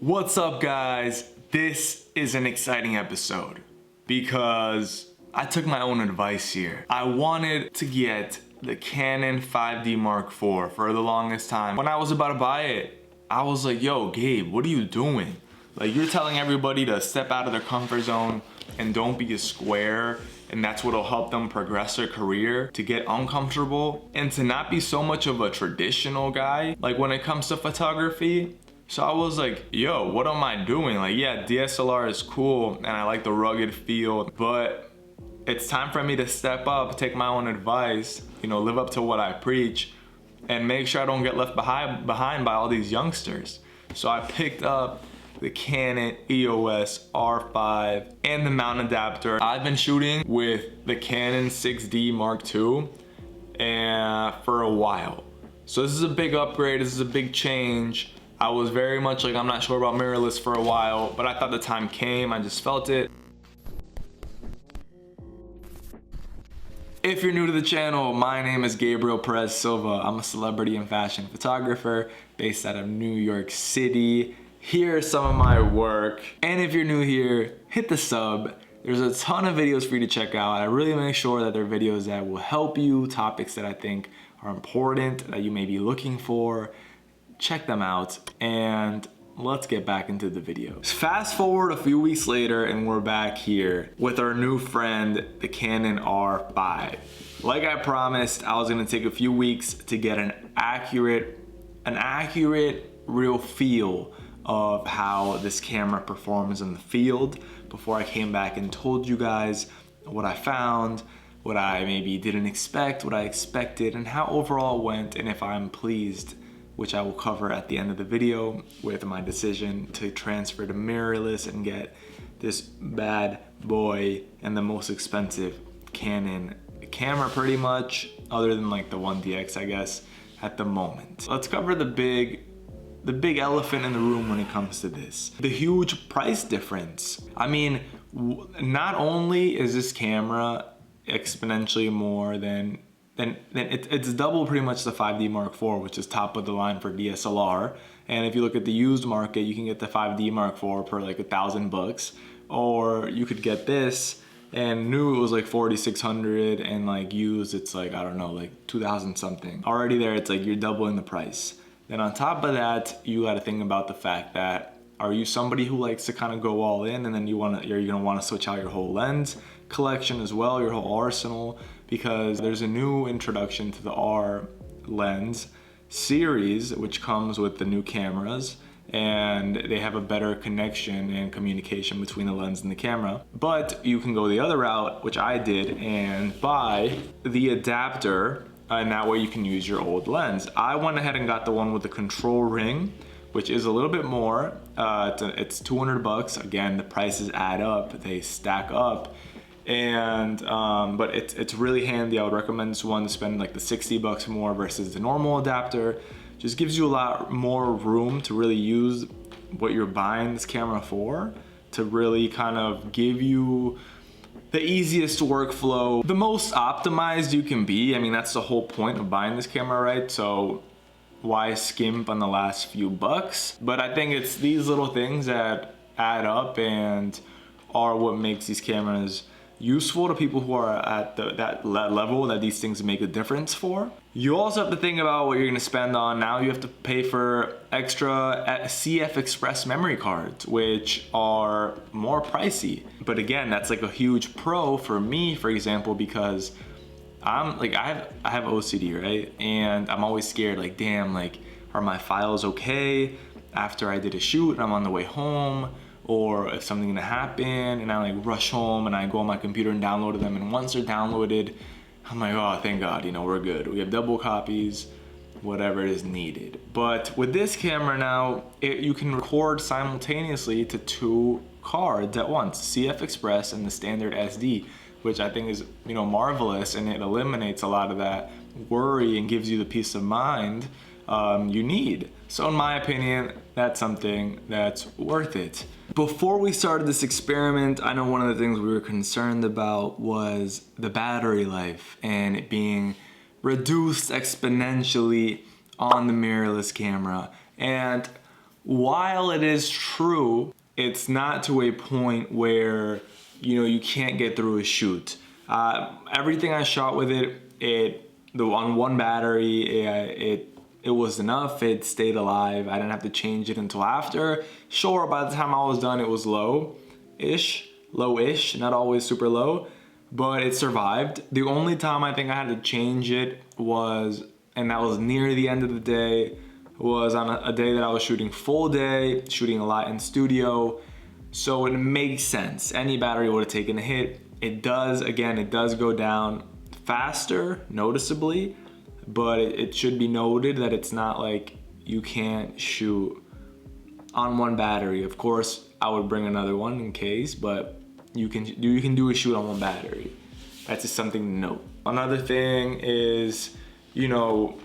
What's up, guys? This is an exciting episode because I took my own advice here. I wanted to get the Canon 5D Mark IV for the longest time. When I was about to buy it, I was like, yo, Gabe, what are you doing? Like, you're telling everybody to step out of their comfort zone and don't be a square, and that's what'll help them progress their career, to get uncomfortable and to not be so much of a traditional guy, like when it comes to photography. So I was like, yo, what am I doing? Like, yeah, DSLR is cool and I like the rugged feel, but it's time for me to step up, take my own advice, live up to what I preach and make sure I don't get left behind by all these youngsters. So I picked up the Canon EOS R5 and the mount adapter. I've been shooting with the Canon 6D Mark II for a while. So this is a big upgrade, this is a big change. I was very much like, I'm not sure about mirrorless for a while, but I thought the time came, I just felt it. If you're new to the channel, my name is Gabriel Perez Silva. I'm a celebrity and fashion photographer based out of New York City. Here's some of my work. And if you're new here, hit the sub. There's a ton of videos for you to check out. I really make sure that they're videos that will help you, topics that I think are important, that you may be looking for. Check them out, and let's get back into the video. Fast forward a few weeks later and we're back here with our new friend, the Canon R5. Like I promised, I was gonna take a few weeks to get an accurate real feel of how this camera performs in the field before I came back and told you guys what I found, what I maybe didn't expect, what I expected, and how overall it went, and if I'm pleased, which I will cover at the end of the video with my decision to transfer to mirrorless and get this bad boy and the most expensive Canon camera pretty much, other than like the 1DX, I guess, at the moment. Let's cover the big elephant in the room when it comes to this. The huge price difference. I mean, not only is this camera exponentially more than it's double pretty much the 5D Mark IV, which is top of the line for DSLR. And if you look at the used market, you can get the 5D Mark IV for like $1,000 or you could get this, and new it was like 4,600 and like used it's like, I don't know, like 2,000 something. Already there, it's like you're doubling the price. Then on top of that, you got to think about the fact that, are you somebody who likes to kind of go all in, and then you're gonna want to switch out your whole lens collection as well, your whole arsenal, because there's a new introduction to the R lens series, which comes with the new cameras, and they have a better connection and communication between the lens and the camera. But you can go the other route, which I did, and buy the adapter, and that way you can use your old lens. I went ahead and got the one with the control ring, which is a little bit more. It's $200. Again, the prices add up, they stack up. And but it's really handy. I would recommend this one to spend like the $60 more versus the normal adapter. Just gives you a lot more room to really use what you're buying this camera for, to really kind of give you the easiest workflow, the most optimized you can be. I mean, that's the whole point of buying this camera, right? So why skimp on the last few bucks? But I think it's these little things that add up and are what makes these cameras useful to people who are at that level that these things make a difference for. You also have to think about what you're gonna spend on. Now you have to pay for extra CF Express memory cards, which are more pricey. But again, that's like a huge pro for me, for example, because I'm like, I have OCD, right? And I'm always scared, like, damn, like, are my files okay after I did a shoot and I'm on the way home? Or if something's gonna happen and I like rush home and I go on my computer and download them, and once they're downloaded, I'm like, oh, thank God, we're good. We have double copies, whatever is needed. But with this camera now, you can record simultaneously to 2 cards at once, CF Express and the standard SD, which I think is marvelous, and it eliminates a lot of that worry and gives you the peace of mind you need. So in my opinion, that's something that's worth it. Before we started this experiment, I know one of the things we were concerned about was the battery life and it being reduced exponentially on the mirrorless camera. And while it is true, it's not to a point where, you know, you can't get through a shoot. Everything I shot with on one battery, it was enough. It stayed alive. I didn't have to change it until after. Sure, by the time I was done, it was low-ish, not always super low, but it survived. The only time I think I had to change it was, and that was near the end of the day, was on a day that I was shooting full day, shooting a lot in studio. So it makes sense. Any battery would have taken a hit. It does go down faster, noticeably, but it should be noted that it's not like you can't shoot on one battery. Of course, I would bring another one in case, but you can do a shoot on one battery. That's just something to note. Another thing is, you know,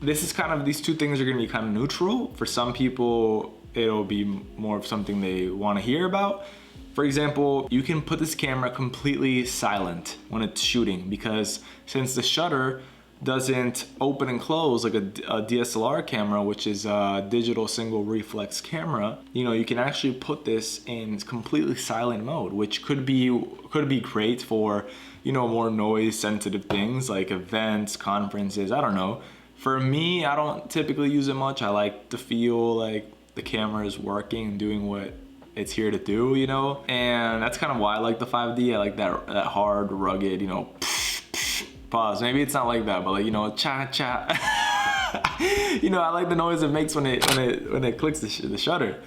these two things are gonna be kind of neutral. For some people, it'll be more of something they wanna hear about. For example, you can put this camera completely silent when it's shooting, because since the shutter doesn't open and close like a DSLR camera, which is a digital single reflex camera, you know, you can actually put this in completely silent mode, which could be great for, you know, more noise sensitive things like events, conferences, I don't know. For me, I don't typically use it much. I like to feel like the camera is working and doing what it's here to do, you know? And that's kind of why I like the 5D. I like that hard, rugged, you know, pause. Maybe it's not like that, but like, you know, cha cha. You know, I like the noise it makes when it clicks the shutter.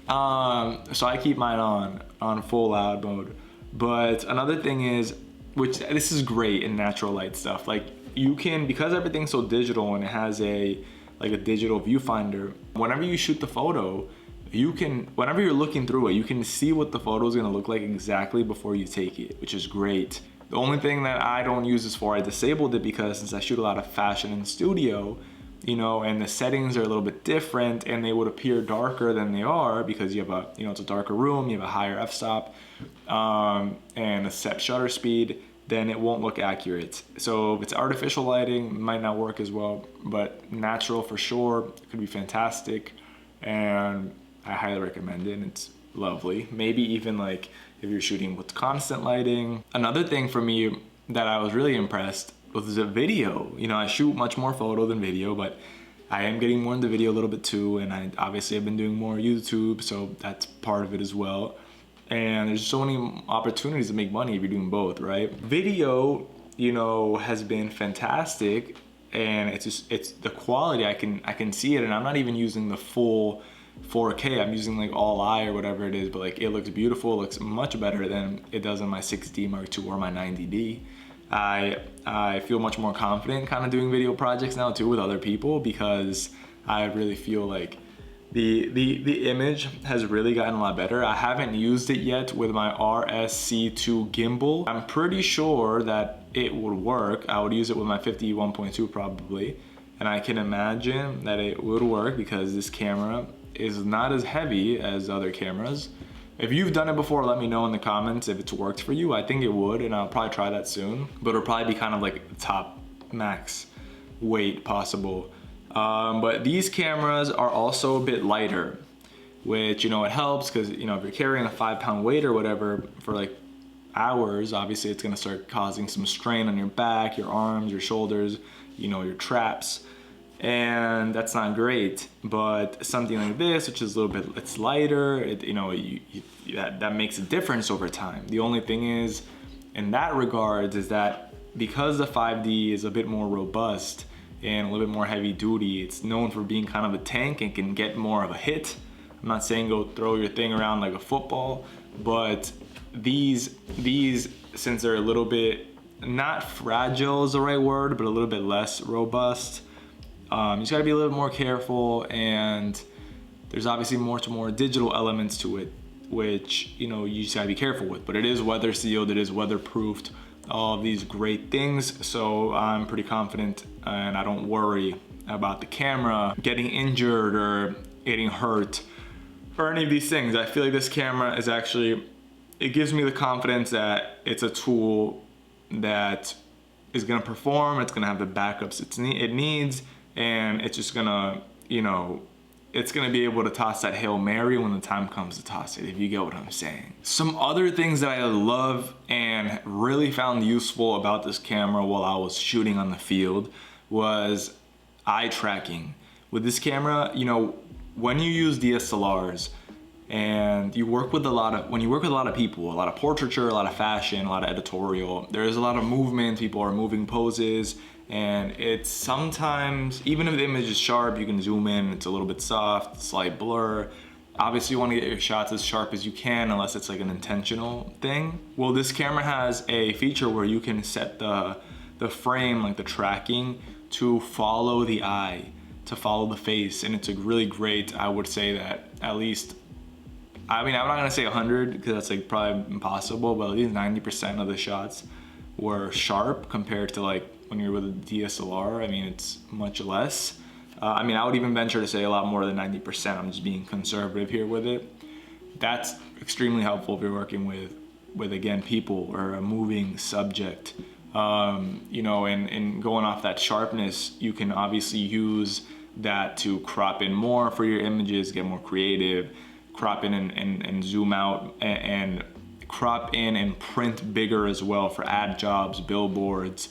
So I keep mine on full loud mode. But another thing is, which this is great in natural light stuff, like you can, because everything's so digital and it has a digital viewfinder, whenever you shoot the photo, you can, whenever you're looking through it, you can see what the photo is gonna look like exactly before you take it, which is great. The only thing that I don't use this for, I disabled it because since I shoot a lot of fashion in the studio, you know, and the settings are a little bit different and they would appear darker than they are because you have a, you know, it's a darker room, you have a higher f-stop and a set shutter speed, then it won't look accurate. So if it's artificial lighting, it might not work as well, but natural for sure, it could be fantastic. And I highly recommend it, and it's lovely. Maybe even like if you're shooting with constant lighting. Another thing for me that I was really impressed was the video. You know, I shoot much more photo than video, but I am getting more into video a little bit too, and I obviously have been doing more YouTube, so that's part of it as well. And there's so many opportunities to make money if you're doing both, right? Video, you know, has been fantastic, and it's the quality, I can see it, and I'm not even using the full 4K. I'm using like all eye or whatever it is, but like it looks beautiful. It looks much better than it does in my 6D Mark II or my 90D. I feel much more confident kind of doing video projects now too with other people, because I really feel like the image has really gotten a lot better. I haven't used it yet with my RSC2 gimbal. I'm pretty sure that it would work. I would use it with my 51.2 probably, and I can imagine that it would work because this camera is not as heavy as other cameras. If you've done it before, let me know in the comments if it's worked for you. I think it would, and I'll probably try that soon, but it'll probably be kind of like the top max weight possible. But these cameras are also a bit lighter, which, you know, it helps because, you know, if you're carrying a 5-pound weight or whatever for like hours, obviously it's gonna start causing some strain on your back, your arms, your shoulders, you know, your traps, and that's not great. But something like this, which is a little bit, it's lighter, you know, that makes a difference over time. The only thing is, in that regards, is that because the 5D is a bit more robust and a little bit more heavy duty, it's known for being kind of a tank and can get more of a hit. I'm not saying go throw your thing around like a football, but these since they're a little bit, not fragile is the right word, but a little bit less robust, you just gotta be a little more careful, and there's obviously more digital elements to it, which, you know, you just gotta be careful with. But it is weather sealed, it is weatherproofed, all of these great things. So I'm pretty confident, and I don't worry about the camera getting injured or getting hurt or any of these things. I feel like this camera is actually, it gives me the confidence that it's a tool that is gonna perform, it's gonna have the backups it needs, and it's just gonna, you know, it's gonna be able to toss that Hail Mary when the time comes to toss it, if you get what I'm saying. Some other things that I love and really found useful about this camera while I was shooting on the field was eye tracking. With this camera, you know, when you use DSLRs and you work with a lot of people, a lot of portraiture, a lot of fashion, a lot of editorial, there's a lot of movement, people are moving poses, and it's sometimes, even if the image is sharp, you can zoom in, it's a little bit soft, slight blur. Obviously you want to get your shots as sharp as you can unless it's like an intentional thing. Well, this camera has a feature where you can set the frame, like the tracking, to follow the eye, to follow the face, and it's a really great, I would say that at least, I mean, I'm not gonna say 100 because that's like probably impossible, but at least 90% of the shots were sharp compared to like when you're with a DSLR. I mean, it's much less. I mean, I would even venture to say a lot more than 90%. I'm just being conservative here with it. That's extremely helpful if you're working with again, people or a moving subject. You know, and going off that sharpness, you can obviously use that to crop in more for your images, get more creative, crop in and zoom out, and crop in and print bigger as well for ad jobs, billboards,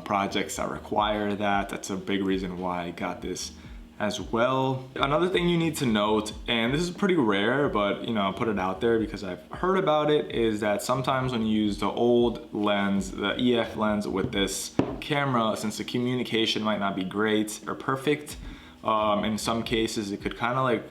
projects that require that. That's a big reason why I got this as well. Another thing you need to note, and this is pretty rare, but you know, I'll put it out there because I've heard about it, is that sometimes when you use the old lens, the EF lens with this camera, since the communication might not be great or perfect, in some cases it could kind of like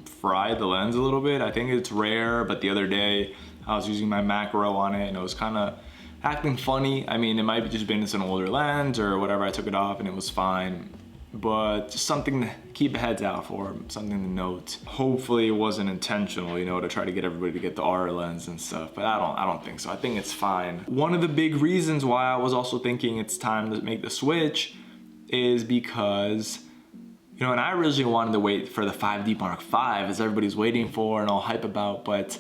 fry the lens a little bit. I think it's rare, but the other day I was using my macro on it and it was kind of acting funny. I mean, it might have just been it's an older lens or whatever. I took it off and it was fine, but just something to keep heads out for, something to note. Hopefully it wasn't intentional, you know, to try to get everybody to get the R lens and stuff, but I don't think so. I think it's fine. One of the big reasons why I was also thinking it's time to make the switch is because, you know, and I originally wanted to wait for the 5D Mark V, as everybody's waiting for and all hype about, but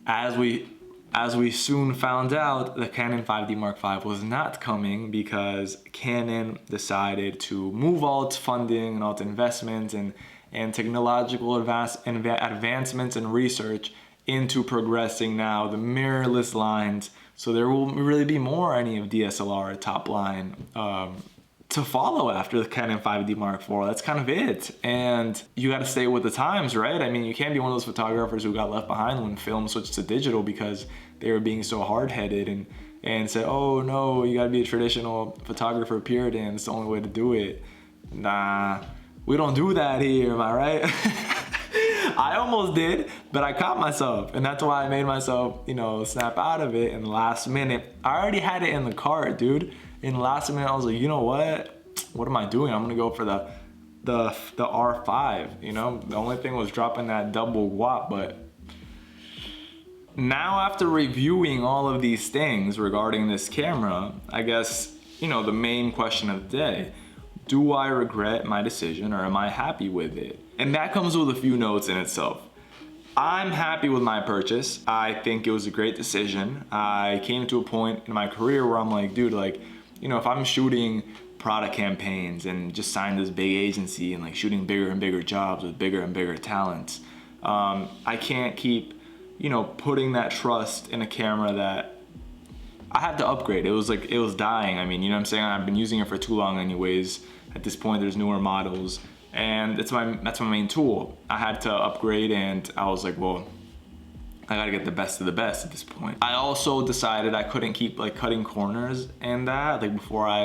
as we soon found out, the Canon 5D Mark V was not coming because Canon decided to move all its funding and all its investments and technological advancements and research into progressing now the mirrorless lines. So there will really be more any of DSLR top line to follow after the Canon 5D Mark IV. That's kind of it. And you got to stay with the times, right? I mean, you can't be one of those photographers who got left behind when film switched to digital because they were being so hard-headed and said, oh no, you got to be a traditional photographer, Puritan. It's the only way to do it. Nah, we don't do that here, am I right? I almost did, but I caught myself, and that's why I made myself, you know, snap out of it in the last minute. I already had it in the cart, dude. In the last minute, I was like, you know what am I doing? I'm gonna go for the R5, you know? The only thing was dropping that double guap, but now after reviewing all of these things regarding this camera, I guess, you know, the main question of the day, do I regret my decision or am I happy with it? And that comes with a few notes in itself. I'm happy with my purchase. I think it was a great decision. I came to a point in my career where I'm like, dude, like, you know, if I'm shooting product campaigns and just signed this big agency and like shooting bigger and bigger jobs with bigger and bigger talents, I can't keep, you know, putting that trust in a camera that I had to upgrade. It was like, it was dying. I mean, you know what I'm saying? I've been using it for too long anyways. At this point, there's newer models and that's my main tool. I had to upgrade and I was like, well, I gotta get the best of the best at this point. I also decided I couldn't keep like cutting corners and that, like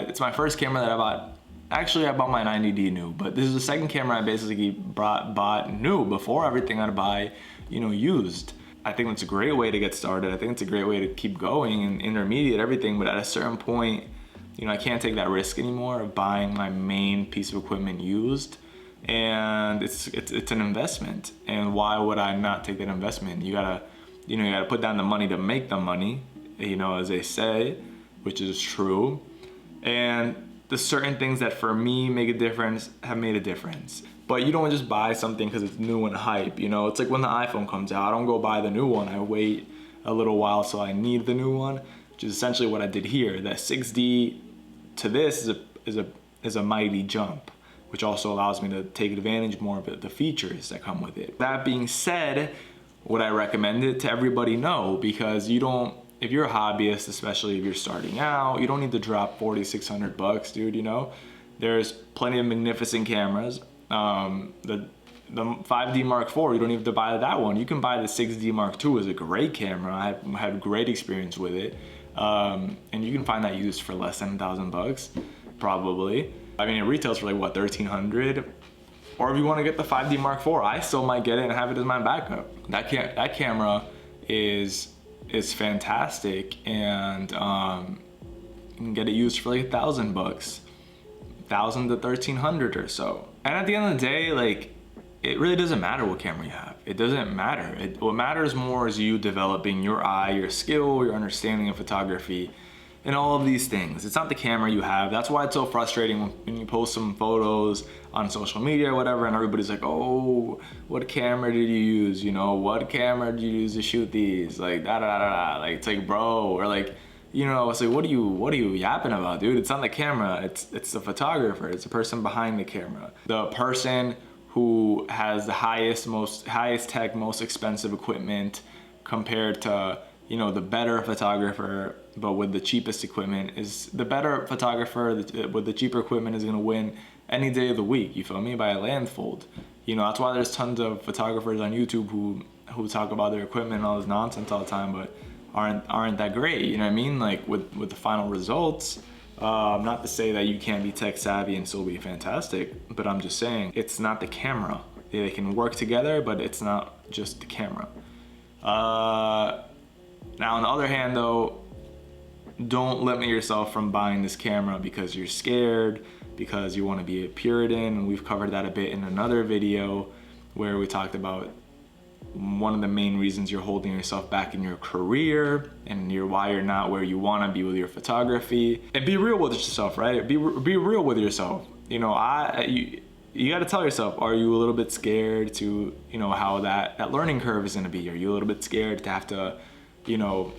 it's my first camera that I bought. Actually, I bought my 90D new, but this is the second camera I basically bought new before everything I'd buy, you know, used. I think that's a great way to get started. I think it's a great way to keep going and intermediate everything, but at a certain point, you know, I can't take that risk anymore of buying my main piece of equipment used. And it's an investment, and why would I not take that investment? You gotta put down the money to make the money, you know, as they say, which is true. And the certain things that for me make a difference have made a difference. But you don't just buy something because it's new and hype, you know. It's like when the iPhone comes out, I don't go buy the new one. I wait a little while so I need the new one, which is essentially what I did here. That 6D to this is a mighty jump. which also allows me to take advantage more of the features that come with it. That being said, would I recommend it to everybody? No, because you don't, if you're a hobbyist, especially if you're starting out, you don't need to drop 4,600 bucks, dude, you know? There's plenty of magnificent cameras. The 5D Mark IV, you don't even have to buy that one. You can buy the 6D Mark II, is a great camera. I had great experience with it. And you can find that used for less than 1,000 bucks, probably. I mean, it retails for like what, 1,300? Or if you want to get the 5D Mark IV, I still might get it and have it as my backup. That camera is fantastic, and you can get it used for like 1,000 bucks, 1,000 to 1,300 or so. And at the end of the day, like, it really doesn't matter what camera you have. It doesn't matter. What matters more is you developing your eye, your skill, your understanding of photography, and all of these things. It's not the camera you have. That's why it's so frustrating when you post some photos on social media or whatever, and everybody's like, oh, what camera did you use? You know, what camera did you use to shoot these? Like, da da da da. Like, it's like, bro, or like, you know, it's like, what are you yapping about, dude? It's not the camera. It's the photographer. It's the person behind the camera. The person who has the highest tech, most expensive equipment compared to, you know, the better photographer, but with the cheapest equipment. Is the better photographer with the cheaper equipment is gonna win any day of the week, you feel me, by a landfold. You know, that's why there's tons of photographers on YouTube who talk about their equipment and all this nonsense all the time, but aren't that great, you know what I mean? Like with the final results. Not to say that you can't be tech savvy and still be fantastic, but I'm just saying it's not the camera. They can work together, but it's not just the camera. Now, on the other hand, though, don't limit yourself from buying this camera because you're scared, because you want to be a Puritan, and we've covered that a bit in another video where we talked about one of the main reasons you're holding yourself back in your career and why you're not where you want to be with your photography. And be real with yourself, right? Be real with yourself. You know, you got to tell yourself, are you a little bit scared to, you know, how that learning curve is going to be? Are you a little bit scared to have to, you know,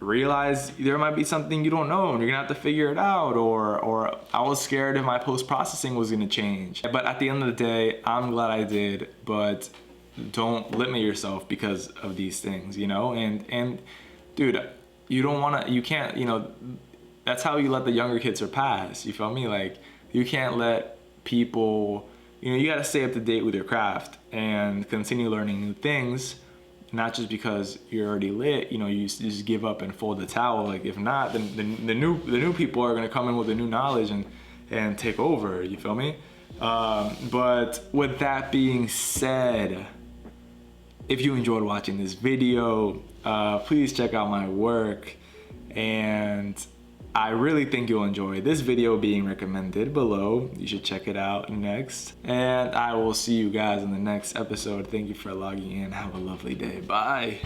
realize there might be something you don't know and you're gonna have to figure it out, or I was scared if my post-processing was gonna change. But at the end of the day, I'm glad I did. But don't limit yourself because of these things, you know? And dude, you can't, you know, that's how you let the younger kids surpass, you feel me? Like, you can't let people, you know, you gotta stay up to date with your craft and continue learning new things. Not just because you're already lit, you know, you just give up and fold the towel. Like, if not, then the new people are gonna come in with the new knowledge and take over, you feel me? But with that being said, if you enjoyed watching this video, please check out my work, and I really think you'll enjoy this video being recommended below. You should check it out next. And I will see you guys in the next episode. Thank you for logging in. Have a lovely day. Bye.